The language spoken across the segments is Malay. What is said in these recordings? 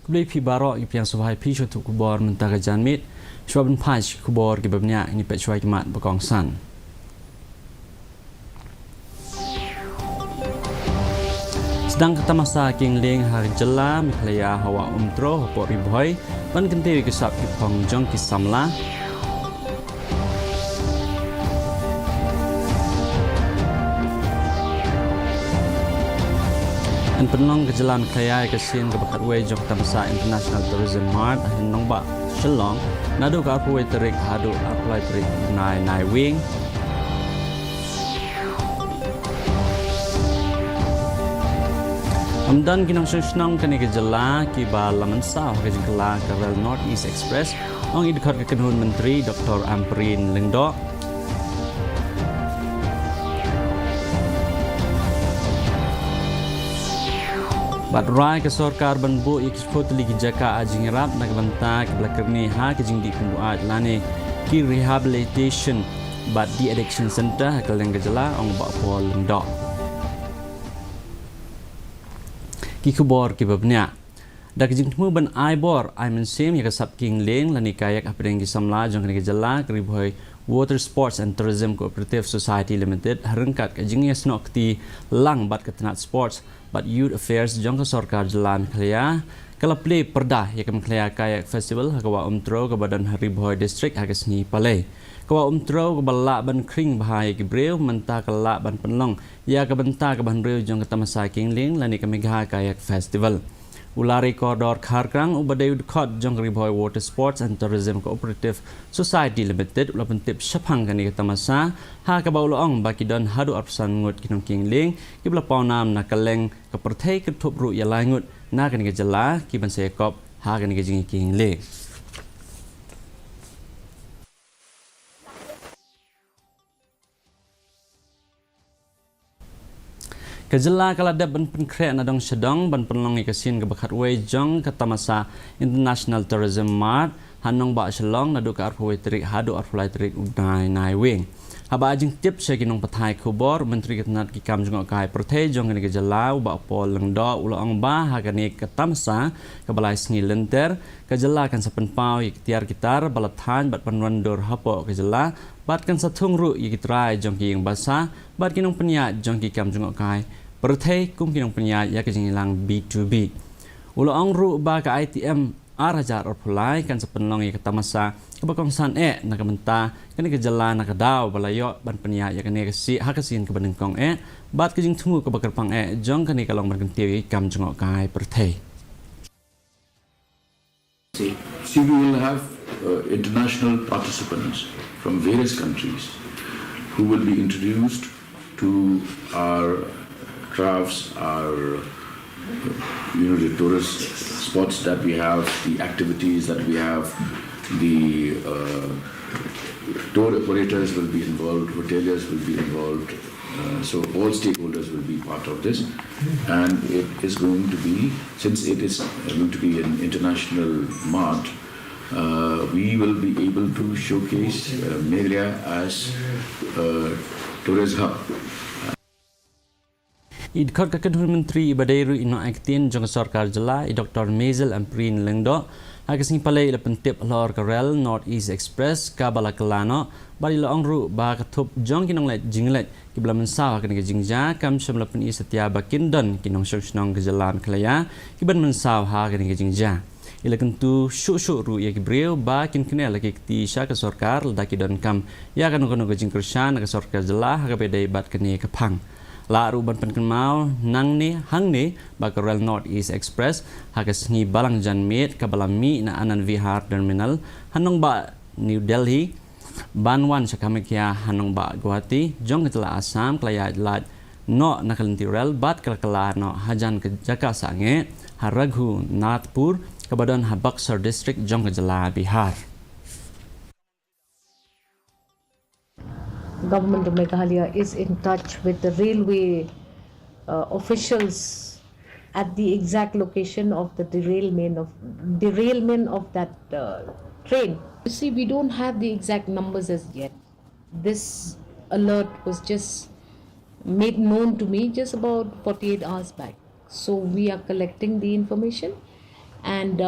Kebeli pi barok yang subhai pi shotu kubor mentara janmit. Shwaban paj kubor kibabnya ini pecwai kimat berkongsan. Sedang kata masa kingling hari jela miklaya hawa umtro hopok riboy ban kenti kisap kipong jong kisamla. An penong kejelam kaya kesin kebakat way jok tamsa International Tourism Mart nong ba Shillong nadu ka apu terik hadu apply terik nai wing amdan kinong senang kani kejela ki ba laman sa ke jengkela ke Rail North East Express ong idkot ke kenhun menteri Dr. Ampreen Lingdo. Badrai ke sorkar banbu ikspot ligi jaka ajing rap nak banta ke belakarni ha ke jing di kumbuat lane ki rehabilitation bad di addiction center hakal yang gejala ong ba pol ndok ki kubor ki babnya dak jing tmu ban aibor I mean same ya sap king leng lani kayak apeng ki samla jong ke gejala kri boy Water Sports and Tourism Cooperative Society Limited harengkat ke jing yasnok ti lang bat ketenat sports but youth affairs jong ke sorkar jelam khlaya kala play perdah ya kem khlaya kayak festival hakawa umtro ke badan hari boy district hakasni pale kawa umtro ke bala ban kring bahai ke breu menta kala ban penlong ya ke benta ke ban breu jong ke tamasa kingling lani ke megha kayak festival ulari koridor kharkrang ubadai udkhot jong riboy Water Sports and Tourism Cooperative Society Limited ulapan tip syapang kani ke tamasa ha ka baulong baki don hadu arsan ngut kinong kingling ki bla pawnam na kaleng ke perthai ke thop ru ya langut na kani ke jela ki ban sekop ha kani ke jingi kingling. Kejela kala dab ban penkre na dong sedong ban penlong ikasin ke bakat way jong ke tamasa International Tourism Mart hanong ba selong na duka arpaway terik hadu arpaway terik nai wing haba ajing tip sa kinong patay kubor menteri ketenat ki kam jong kai perthe jong ke kejela ba pol lengdo ulong ba hagani ke tamasa ke balai sni lenter kejela kan sapen pau iktiar gitar balathan bat panwandor hapo kejela bat kan satung ru ikitrai jong ki yang basa bat kinong penya jong ki kam jong kai perthe kum kinong penya ya ke jingilang B2B ulong ru ba ka ITM arajar orpulai kan sepenlong ya ketamasa kebakongsan nak menta kini kejela nak daw balayo ban penya ya kini kesi hakasin ke benengkong bat kejing tunggu ke bakerpang jong kini kalong bergentiwi kam jengok kai perthe. See, we will have international participants from various countries who will be introduced to our crafts, our the tourist spots that we have, the activities that we have, the tour operators will be involved, hoteliers will be involved, so all stakeholders will be part of this, and it is going to be, since it is going to be an international mart, we will be able to showcase Meghalaya as a tourist hub. Idkot ke Kedhun Menteri Ibadairu ino aktin jong sorkar jela Dr. Mazel Ampreen Lengdo hagasing palai le pentip lor ke Rail North East Express ka balakelano bali lo ongru ba katup jong kinong let jinglet ki bla mensaw kan ke jingja kam shamla pen setia bakin don kinong shong ke jelam klaya ki ban mensaw ha kan ke jingja ila kentu shu ru ya ki breu ba kin kene lagi ti sha ke sorkar daki don kam ya kan kono ke jingkershan ke sorkar jela ha ke bedai bat kene ke phang la ruban penkenmau nang ni hang ni baka Rail North East Express hagas ni balang janmit ka balami na anan vihar terminal hanong ba New Delhi banwan sakamikya hanong ba Guwahati jong ketela Assam klaya lat no nakalinti rel bat kalkala no hajan ke jaka sange haraghu Nathpur kabadan Habaksar district jong ke jela Bihar. Government of Meghalaya is in touch with the railway officials at the exact location of the derailment of that train. You see, we don't have the exact numbers as yet. This alert was just made known to me just about 48 hours back. So we are collecting the information And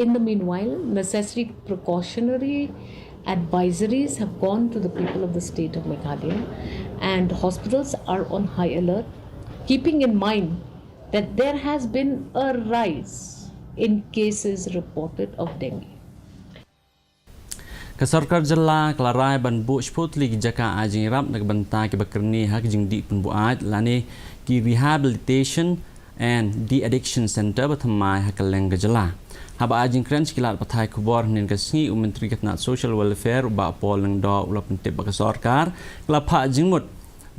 in the meanwhile, necessary precautionary advisories have gone to the people of the state of Meghalaya, and hospitals are on high alert, keeping in mind that there has been a rise in cases reported of dengue. Kasarkar jela kelarai ban bu sputli ki jaka ajing rap nak banta ki bakerni hak jing di pun buat lani ki rehabilitation and de-addiction center bathamai hakaleng jela. Haba ajing kren kilat pathai kubor nin kasngi Menteri Ketnat Social Welfare ba poleng do ulap pentip bakasarkar kelapa jingmut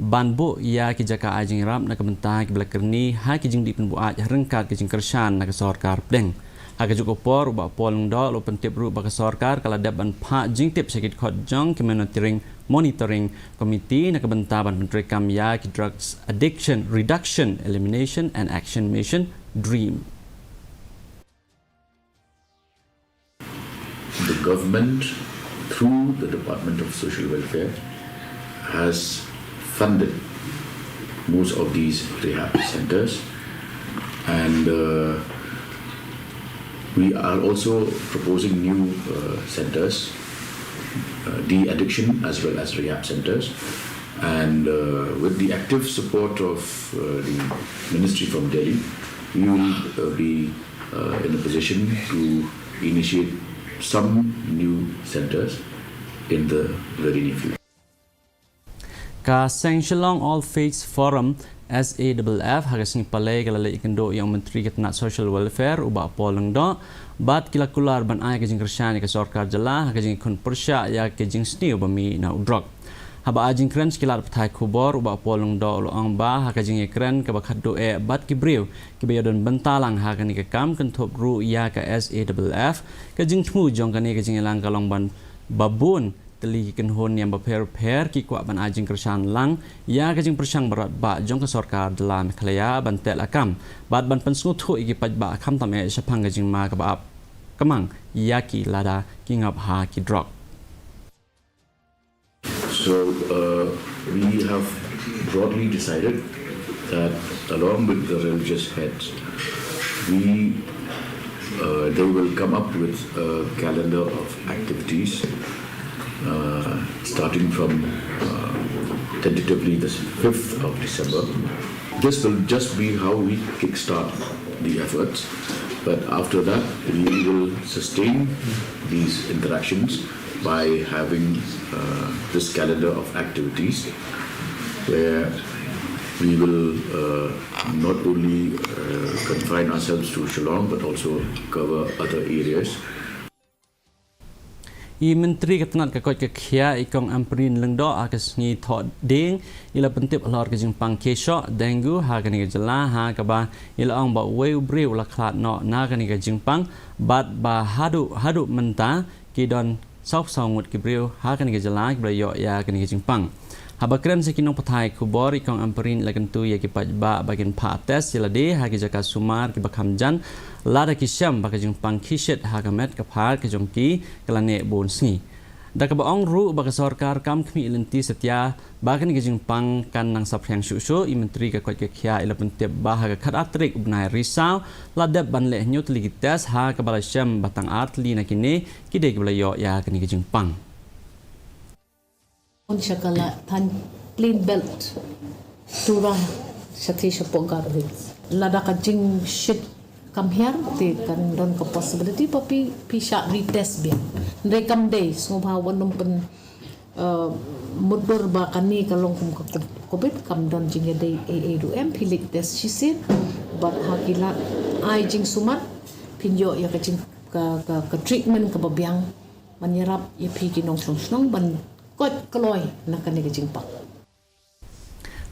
banbu ia ki jaka ajing rap nak banta ki bakerni hak jing di pun buat rengkat ki jing kersan nak sarkar pdeng. Hak juga por ubah polong do lo pentip ru baka sarkar kala daban pha jingtip sakit khot jong ki monitoring committee nak bentaban menteri kamya ki drugs addiction reduction elimination and action mission dream. The government through the Department of Social Welfare has funded most of these rehab centers, and we are also proposing new centers, de-addiction as well as rehab centers, and with the active support of the ministry from Delhi, we will be in a position to initiate some new centers in the very near future. Ka Shillong All Faiths Forum SAFF hagasing palay kalala ikendo yang Menteri Ketnat Social Welfare ubah poleng do bat kila kular ban ay kajing kersyani ka sarkar jela hagasing kun persya ya kajing sni ubami na udrok. Haba ajing kren kilat pathai kubor ubah poleng do uloang ba hakajing kren ka bakhat do bat kibriu kibayadon bentalang hakani ka kam kentop ru ya ka SAFF kajing tmu jong kani kajing lang kalong ban babun teli kenhon yang berper ki kuat ban ajing kersan lang ya kajing persang berat ba jong ke sarkar dalam Meghalaya ban tel akam bat ban pensngu thu iki paj ba kham tam e sapang kajing ma ka ba kamang ya ki lada ki ngap ha ki drop. So we have broadly decided that along with the religious heads, they will come up with a calendar of activities starting from tentatively the 5th of December. This will just be how we kickstart the efforts, but after that we will sustain these interactions by having this calendar of activities where we will not only confine ourselves to Shillong but also cover other areas. I Menteri Ketnat kakot kekhia ikong amprin lengdo akas ni thot ding ila pentip alor ke jingpang kesho dengue ha kani ke jela ha ka ba ila ong ba weu brew la khlat no na kani ke jingpang bat ba hadu menta ki don sok songut ki brew ha kani ke jela ki brayo ya kani ke jingpang haba krem se kinong pathai kubor ikong amprin la kentu ya ki pajba bagian pha test ila de ha ki jaka sumar ki bakham jan lada kisyam baka jingpang kishet hagamet kapal ke jongki kelane bonsi da ka baong ru baka sarkar kam khmi lenti setia baka ni jingpang kan nang saphyang shu I menteri ka kwat ke khia ila pentep ba ha khat atrik ubnai risau ladap ban le nyut ligi tes ha ka bala syam batang atli nakine kide ke balayo ya kani jingpang On shakala tan plain belt tura shatisha pogar lada ka jing shit come here they can don't have possibility tapi pisha retest bien rekam days ngobha wanum pen mudur ba kani kalong kum covid kam don jinge day a2m pilik test she said but hakila ai jing sumat pinjo ya ka jing ka treatment ka babyang manyarap ya pi kinong snong ban kot kloy na kani ka jing pak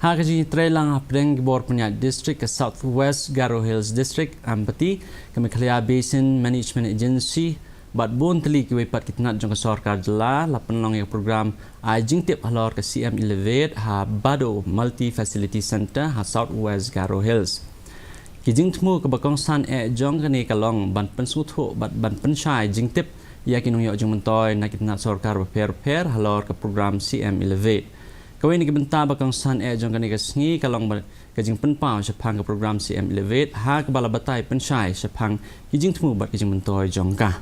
Hakaji Trelang Apdeng Bor punya district ke Southwest Garo Hills District Ampati ke Meghalaya Basin Management Agency bat bon teli ki wepat kitnat jong ke sarkar jela lapan long ya program ajing tip halor ke CM Elevate ha Bado Multi Facility Center ha Southwest Garo Hills kijing tmu ke bakong san jong ke ni kalong ban pensuthu bat ban penshai jing tip ya kinong yo jong mentoy na kitnat sarkar per halor ke program CM Elevate Kawin ni kebenta bakang san jong kani kasngi kalong kajing penpau sepang ke program CM Elevate ha kebala batai pensyai sepang kijing temu bat kijing mentoi jong ka.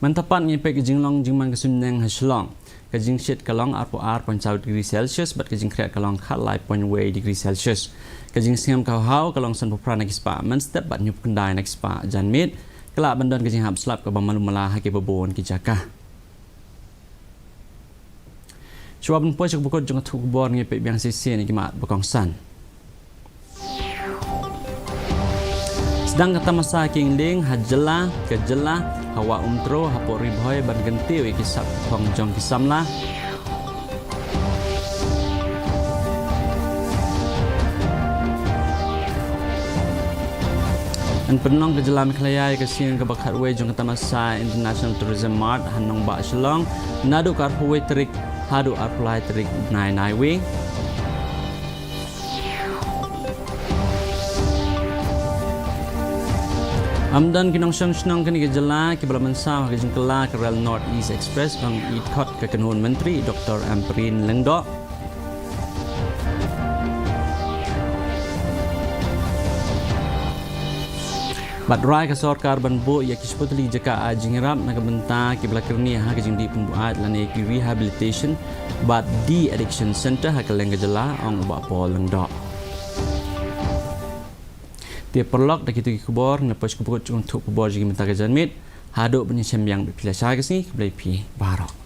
Mantapan ngepek kajing long jingman kesuneng haslong. Kajing shit kalong R4 degree Celsius bat kajing kreat kalong khalai 0.2 degree Celsius. Kajing singam kau kalong san popra nak ispa man step bat nyup kendai nak ispa janmit kelak bandon kajing hab slap ke bang malu malah hake babon kijaka. Cuba pun cak bukot jong tu kubor ngepek biang sisi ni kimat bakong san. Sedang kata masa kingling hajela kejela hawa umtro hapo ribhoy ban genti wi kisap thong jong kisamla. An penong kejela miklayai kasian ke bakat we jong kata masa International Tourism Mart hanong ba Shillong nadu kar huwe trik hadu apply trik nai wing. Amdan kinong senang kini kejela kibala mensah kejeng kela ke Rail North East Express bang ikot ke Kenun Menteri Dr. Amprin Lengdo. Batrai ke sorkar banbu ia kisputli jaka ajingirap nak benta kibla kerni ha kejeng di pembuat lane ki rehabilitation bat di addiction center ha keleng kejela ong ba pol Lengdo. Dia perlok dak itu kubor nepos kubur untuk kubor jigi menta kejanmit haduk punya sembiang pilih saya kesini keblai pi barok.